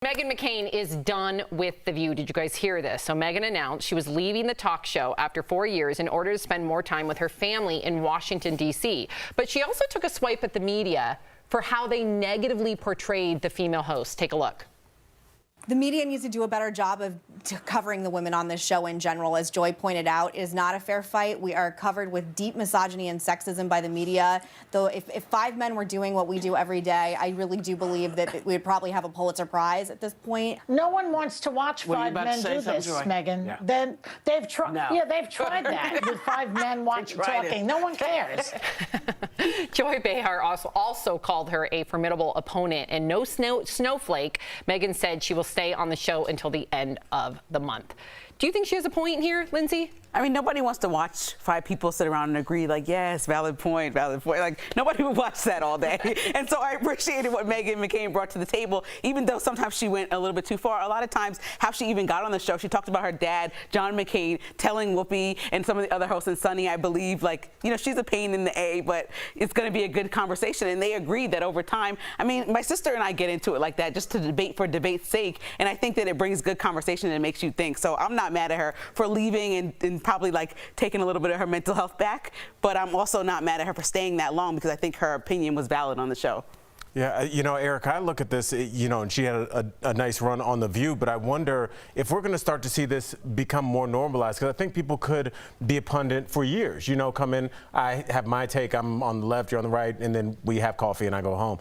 Meghan McCain is done with The View. Did you guys hear this? So Meghan announced she was leaving the talk show after 4 years in order to spend more time with her family in Washington, D.C. But she also took a swipe at the media for how they negatively portrayed the female host. Take a look. The media needs to do a better job of covering the women on this show in general. As Joy pointed out, it is not a fair fight. We are covered with deep misogyny and sexism by the media. Though if 5 men were doing what we do every day, I really do believe that we would probably have a Pulitzer Prize at this point. No one wants to watch 5 men do this, Meghan. Yeah. Then they've tried. No. Yeah, they've tried that with 5 men talking. No one cares. Joy Behar also called her a formidable opponent and no snowflake. Meghan said she will stay on the show until the end of the month. Do you think she has a point here, Lindsay? I mean, nobody wants to watch 5 people sit around and agree, like, yes, valid point, valid point. Like, nobody would watch that all day. And so I appreciated what Meghan McCain brought to the table, even though sometimes she went a little bit too far. A lot of times, how she even got on the show, she talked about her dad, John McCain, telling Whoopi and some of the other hosts, and Sunny, I believe, like, you know, she's a pain in the A, but it's going to be a good conversation. And they agreed that over time, I mean, my sister and I get into it like that, just to debate for debate's sake. And I think that it brings good conversation and it makes you think. So I'm not mad at her for leaving and probably like taking a little bit of her mental health back, but I'm also not mad at her for staying that long because I think her opinion was valid on the show. Yeah, you know, Eric, I look at this, you know, and she had a nice run on The View, but I wonder if we're going to start to see this become more normalized, because I think people could be a pundit for years, you know, come in, I have my take, I'm on the left, you're on the right, and then we have coffee and I go home.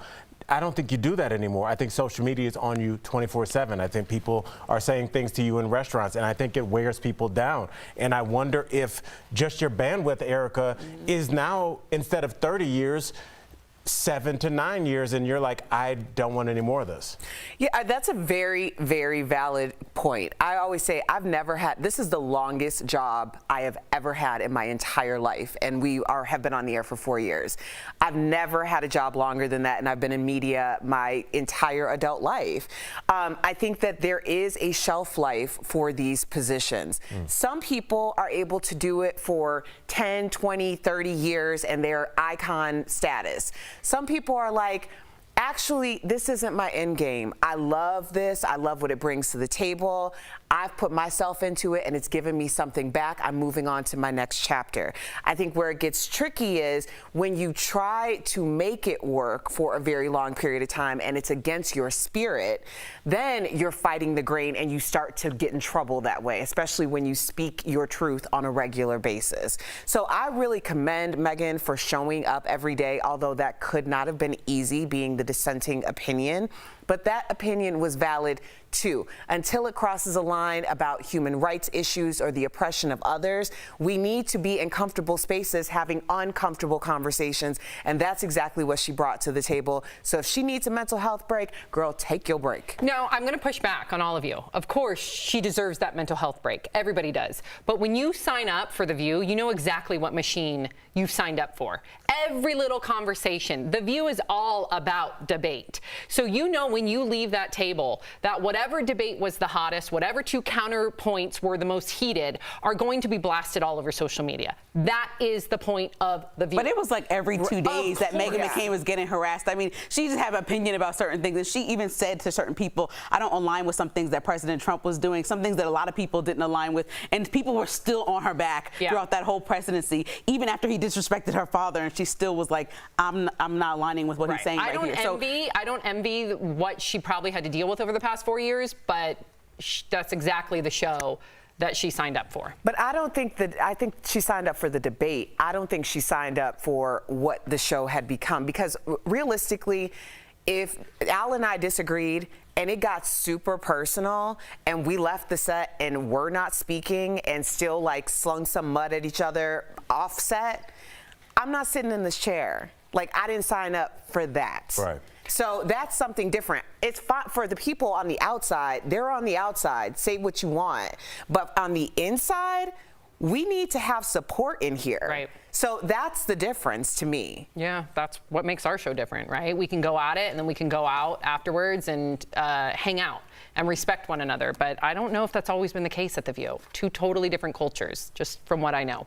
I don't think you do that anymore. I think social media is on you 24/7. I think people are saying things to you in restaurants, and I think it wears people down. And I wonder if just your bandwidth, Erica, is now, instead of 30 years, 7 to 9 years, and you're like, I don't want any more of this. Yeah, that's a very, very valid point. I always say I've never had, this is the longest job I have ever had in my entire life, and we have been on the air for 4 years. I've never had a job longer than that, and I've been in media my entire adult life. I think that there is a shelf life for these positions. Some people are able to do it for 10, 20, 30 years, and they're icon status. Some people are like, actually, this isn't my end game. I love this. I love what it brings to the table. I've put myself into it and it's given me something back. I'm moving on to my next chapter. I think where it gets tricky is when you try to make it work for a very long period of time and it's against your spirit, then you're fighting the grain and you start to get in trouble that way, especially when you speak your truth on a regular basis. So I really commend Meghan for showing up every day, although that could not have been easy being the dissenting opinion. But that opinion was valid too. Until it crosses a line about human rights issues or the oppression of others, we need to be in comfortable spaces having uncomfortable conversations, and that's exactly what she brought to the table. So if she needs a mental health break, girl, take your break. No, I'm going to push back on all of you. Of course, she deserves that mental health break. Everybody does. But when you sign up for The View, you know exactly what machine you've signed up for. Every little conversation. The View is all about debate. So you know when you leave that table that whatever debate was the hottest, whatever 2 counterpoints were the most heated, are going to be blasted all over social media. That is the point of The View. But it was like every 2 days that Meghan McCain was getting harassed. I mean, she just had an opinion about certain things, and she even said to certain people, I don't align with some things that President Trump was doing, some things that a lot of people didn't align with, and people were still on her back throughout that whole presidency, even after he disrespected her father, and she still was like, I'm not aligning with what he's saying right here. I don't envy what she probably had to deal with over the past 4 years, but that's exactly the show that she signed up for. But I don't think that, I think she signed up for the debate. I don't think she signed up for what the show had become, because realistically, if Al and I disagreed and it got super personal and we left the set and we're not speaking and still like slung some mud at each other offset, I'm not sitting in this chair. Like, I didn't sign up for that. Right. So that's something different. It's fine for the people on the outside. They're on the outside. Say what you want. But on the inside, we need to have support in here. Right. So that's the difference to me. Yeah, that's what makes our show different, right? We can go at it and then we can go out afterwards and hang out and respect one another. But I don't know if that's always been the case at The View. 2 totally different cultures, just from what I know.